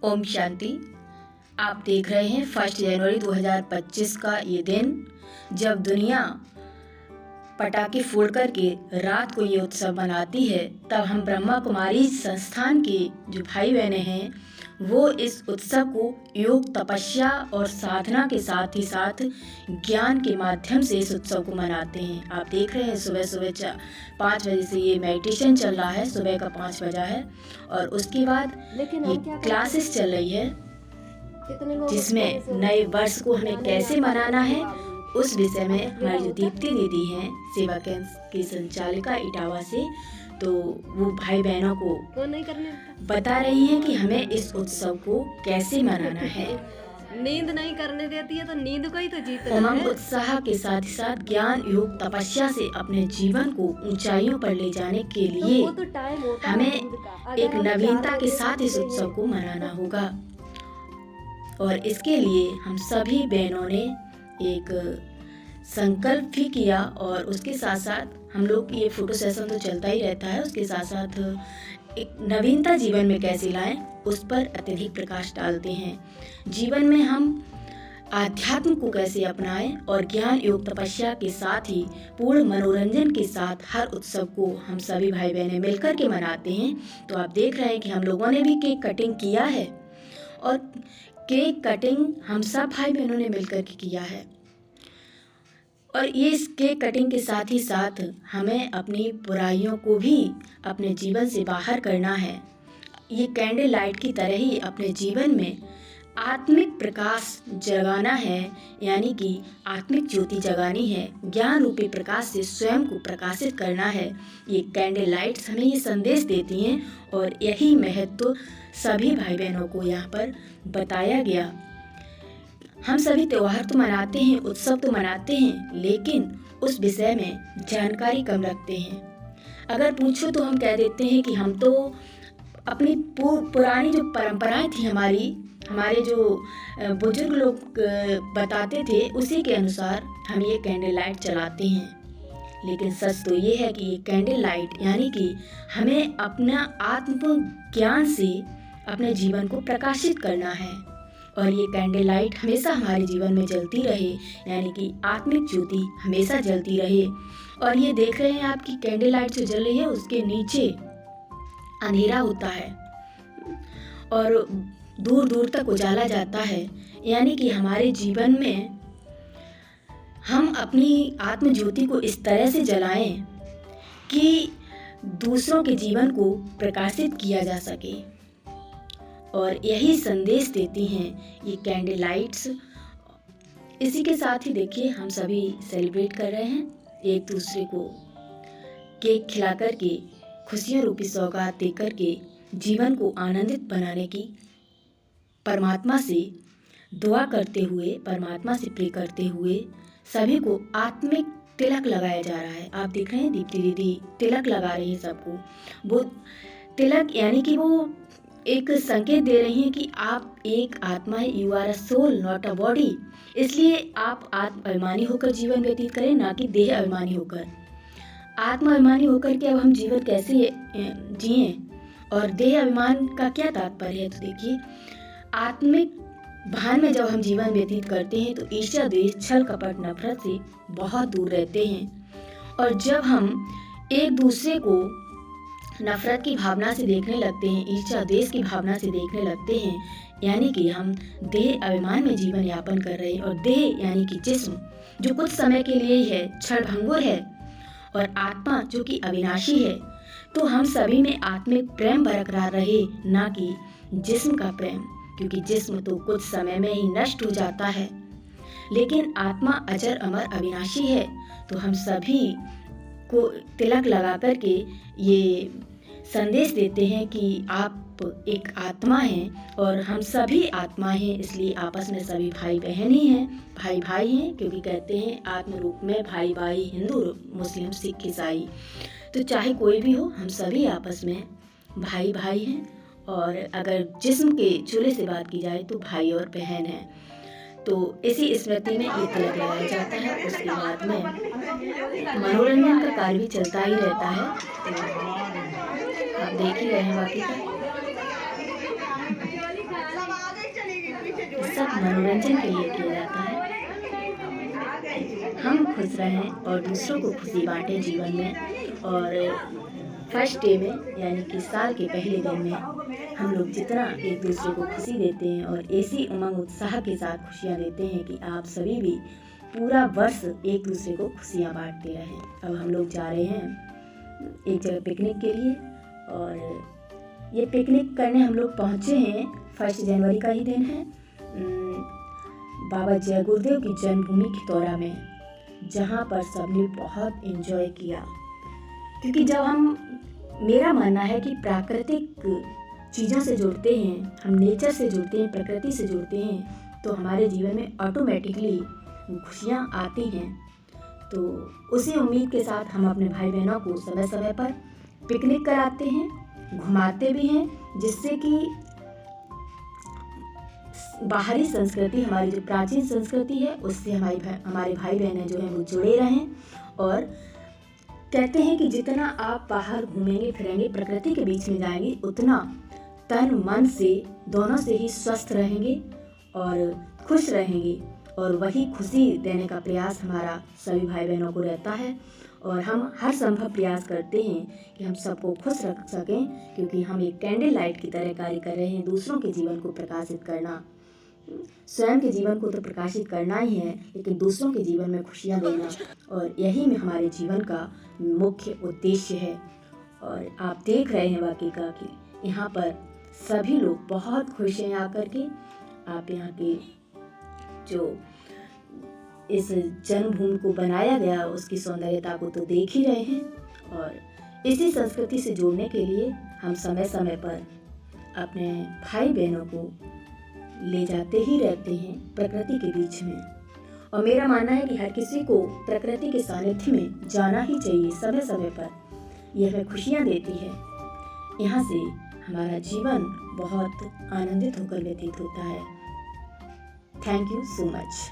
ओम शांति। आप देख रहे हैं 1 जनवरी 2025 का ये दिन, जब दुनिया पटाखे फोड़ करके रात को ये उत्सव मनाती है। तब हम ब्रह्मा कुमारी संस्थान के जो भाई बहने हैं वो इस उत्सव को योग, तपस्या और साधना के साथ ही साथ ज्ञान के माध्यम से इस उत्सव को मनाते हैं। आप देख रहे हैं सुबह सुबह 5 बजे से ये मेडिटेशन चल रहा है। सुबह का 5 बजा है और उसके बाद ये क्लासेस चल रही है जिसमें नए वर्ष को हमें कैसे मनाना है उस विषय में हमारी जो दीप्ति दीदी हैं सेवा केंद्र की संचालिका इटावा से, तो वो भाई बहनों को बता रही हैं कि हमें इस उत्सव को कैसे मनाना है। नींद नहीं करने देती है तो नींद को ही तो जीतना है। उमंग उत्साह के साथ ही साथ ज्ञान, योग, तपस्या से अपने जीवन को ऊंचाइयों पर ले जाने के लिए हमें एक नवीनता के साथ इस उत्सव को मनाना होगा। और इसके लिए हम सभी बहनों ने एक संकल्प भी किया और उसके साथ साथ हम लोग ये फोटो सेशन तो चलता ही रहता है, उसके साथ साथ एक नवीनता जीवन में कैसे लाएं उस पर अत्यधिक प्रकाश डालते हैं। जीवन में हम आध्यात्म को कैसे अपनाएं और ज्ञान, योग, तपस्या के साथ ही पूर्ण मनोरंजन के साथ हर उत्सव को हम सभी भाई बहनें मिलकर के मनाते हैं। तो आप देख रहे हैं कि हम लोगों ने भी केक कटिंग किया है और केक कटिंग हम सब भाई बहनों ने मिलकर के किया है। और ये इस केक कटिंग के साथ ही साथ हमें अपनी बुराइयों को भी अपने जीवन से बाहर करना है। ये कैंडल लाइट की तरह ही अपने जीवन में आत्मिक प्रकाश जगाना है, यानी कि आत्मिक ज्योति जगानी है। ज्ञान रूपी प्रकाश से स्वयं को प्रकाशित करना है। ये कैंडल लाइट्स हमें ये संदेश देती हैं और यही महत्व सभी भाई बहनों को यहाँ पर बताया गया। हम सभी त्योहार तो मनाते हैं, उत्सव तो मनाते हैं, लेकिन उस विषय में जानकारी कम रखते हैं। अगर पूछो तो हम कह देते हैं कि हम तो अपनी पुरानी जो परंपराएं थी हमारे जो बुजुर्ग लोग बताते थे उसी के अनुसार हम ये कैंडल लाइट चलाते हैं। लेकिन सच तो ये है कि ये कैंडल लाइट यानी कि हमें अपना आत्म ज्ञान से अपने जीवन को प्रकाशित करना है और ये कैंडल लाइट हमेशा हमारे जीवन में जलती रहे, यानी कि आत्मिक ज्योति हमेशा जलती रहे। और ये देख रहे हैं आपकी कैंडल लाइट जो जल रही है उसके नीचे अंधेरा होता है और दूर दूर तक उजाला जाता है, यानी कि हमारे जीवन में हम अपनी आत्म ज्योति को इस तरह से जलाएं कि दूसरों के जीवन को प्रकाशित किया जा सके। और यही संदेश देती हैं ये कैंडल लाइट्स। इसी के साथ ही देखिए हम सभी सेलिब्रेट कर रहे हैं, एक दूसरे को केक खिला कर के, खुशियों रूपी सौगात दे कर के जीवन को आनंदित बनाने की परमात्मा से दुआ करते हुए, परमात्मा से प्रे करते हुए सभी को आत्मिक तिलक लगाया जा रहा है। आप देख रहे हैं दीप्ति दीदी तिलक लगा रही हैं सबको। वो तिलक यानी कि वो एक संकेत दे रही हैं कि आप एक आत्मा है, you are a soul not a body. इसलिए आप आत्म अभिमानी होकर जीवन व्यतीत करें, ना कि देह अभिमानी होकर। आत्म अभिमानी होकर के अब हम जीवन कैसे जिएं और देह अभिमान का क्या तात्पर्य है? तो देखिए आत्मिक भान में जब हम जीवन व्यतीत करते हैं तो ईर्ष्या, द्वेष, छल, कपट, नफरत से बहुत दूर रहते हैं। और जब हम एक दूसरे को नफरत की भावना से देखने लगते हैं, ईर्ष्या, द्वेष की भावना से देखने लगते हैं, यानी कि हम देह अभिमान में जीवन यापन कर रहे हैं। और देह यानी कि जिस्म जो कुछ समय के लिए ही है, क्षणभंगुर है, और आत्मा जो कि अविनाशी है। तो हम सभी में आत्मिक प्रेम बरकरार रहे, ना कि जिस्म का प्रेम, क्योंकि जिस्म तो कुछ समय में ही नष्ट हो जाता है, लेकिन आत्मा अजर अमर अविनाशी है। तो हम सभी को तिलक लगा करके ये संदेश देते हैं कि आप एक आत्मा हैं और हम सभी आत्मा हैं, इसलिए आपस में सभी भाई बहन ही हैं, भाई भाई हैं, क्योंकि कहते हैं आत्म रूप में भाई भाई, हिंदू, मुस्लिम, सिख, ईसाई। तो चाहे कोई भी हो, हम सभी आपस में भाई भाई हैं। और अगर जिस्म के चूल्हे से बात की जाए तो भाई और बहन हैं। तो इसी स्मृति में ये तिलक लगाया जाता है। उसके बाद में मनोरंजन का कार्य भी चलता ही रहता है, तो आप देख ही रहे हैं बाकी का। सब मनोरंजन के लिए किया जाता है। हम खुश रहें और दूसरों को खुशी बांटें जीवन में। और फर्स्ट डे में यानी कि साल के पहले दिन में हम लोग जितना एक दूसरे को खुशी देते हैं और ऐसी उमंग उत्साह के साथ खुशियाँ देते हैं कि आप सभी भी पूरा वर्ष एक दूसरे को खुशियाँ बांटते रहें। अब हम लोग जा रहे हैं एक जगह पिकनिक के लिए, और ये पिकनिक करने हम लोग पहुँचे हैं। 1 जनवरी का ही दिन है, बाबा जय गुरुदेव की जन्मभूमि खितौरा में, जहाँ पर सबने बहुत एंजॉय किया। क्योंकि जब मेरा मानना है कि प्राकृतिक चीज़ों से जुड़ते हैं, हम नेचर से जुड़ते हैं, प्रकृति से जुड़ते हैं, तो हमारे जीवन में ऑटोमेटिकली खुशियाँ आती हैं। तो उसी उम्मीद के साथ हम अपने भाई बहनों को समय समय पर पिकनिक कराते हैं, घुमाते भी हैं, जिससे कि बाहरी संस्कृति, हमारी जो प्राचीन संस्कृति है, उससे हमारे भाई बहनें जो हैं वो जुड़े रहें। और कहते हैं कि जितना आप बाहर घूमेंगे फिरेंगे, प्रकृति के बीच में जाएंगे, उतना तन मन से दोनों से ही स्वस्थ रहेंगे और खुश रहेंगे। और वही खुशी देने का प्रयास हमारा सभी भाई बहनों को रहता है। और हम हर संभव प्रयास करते हैं कि हम सबको खुश रख सकें, क्योंकि हम एक कैंडल लाइट की तरह कार्य कर रहे हैं। दूसरों के जीवन को प्रकाशित करना, स्वयं के जीवन को तो प्रकाशित करना ही है, लेकिन दूसरों के जीवन में खुशियाँ देना, और यही में हमारे जीवन का मुख्य उद्देश्य है। और आप देख रहे हैं वाकई का कि यहाँ पर सभी लोग बहुत खुश हैं आकर के। आप यहाँ के जो इस जन्मभूमि को बनाया गया उसकी सौंदर्यता को तो देख ही रहे हैं। और इसी संस्कृति से जोड़ने के लिए हम समय समय पर अपने भाई बहनों को ले जाते ही रहते हैं प्रकृति के बीच में। और मेरा मानना है कि हर किसी को प्रकृति के सानिध्य में जाना ही चाहिए समय समय पर। यह हमें खुशियाँ देती है। यहाँ से हमारा जीवन बहुत आनंदित होकर व्यतीत होता है। Thank you so much.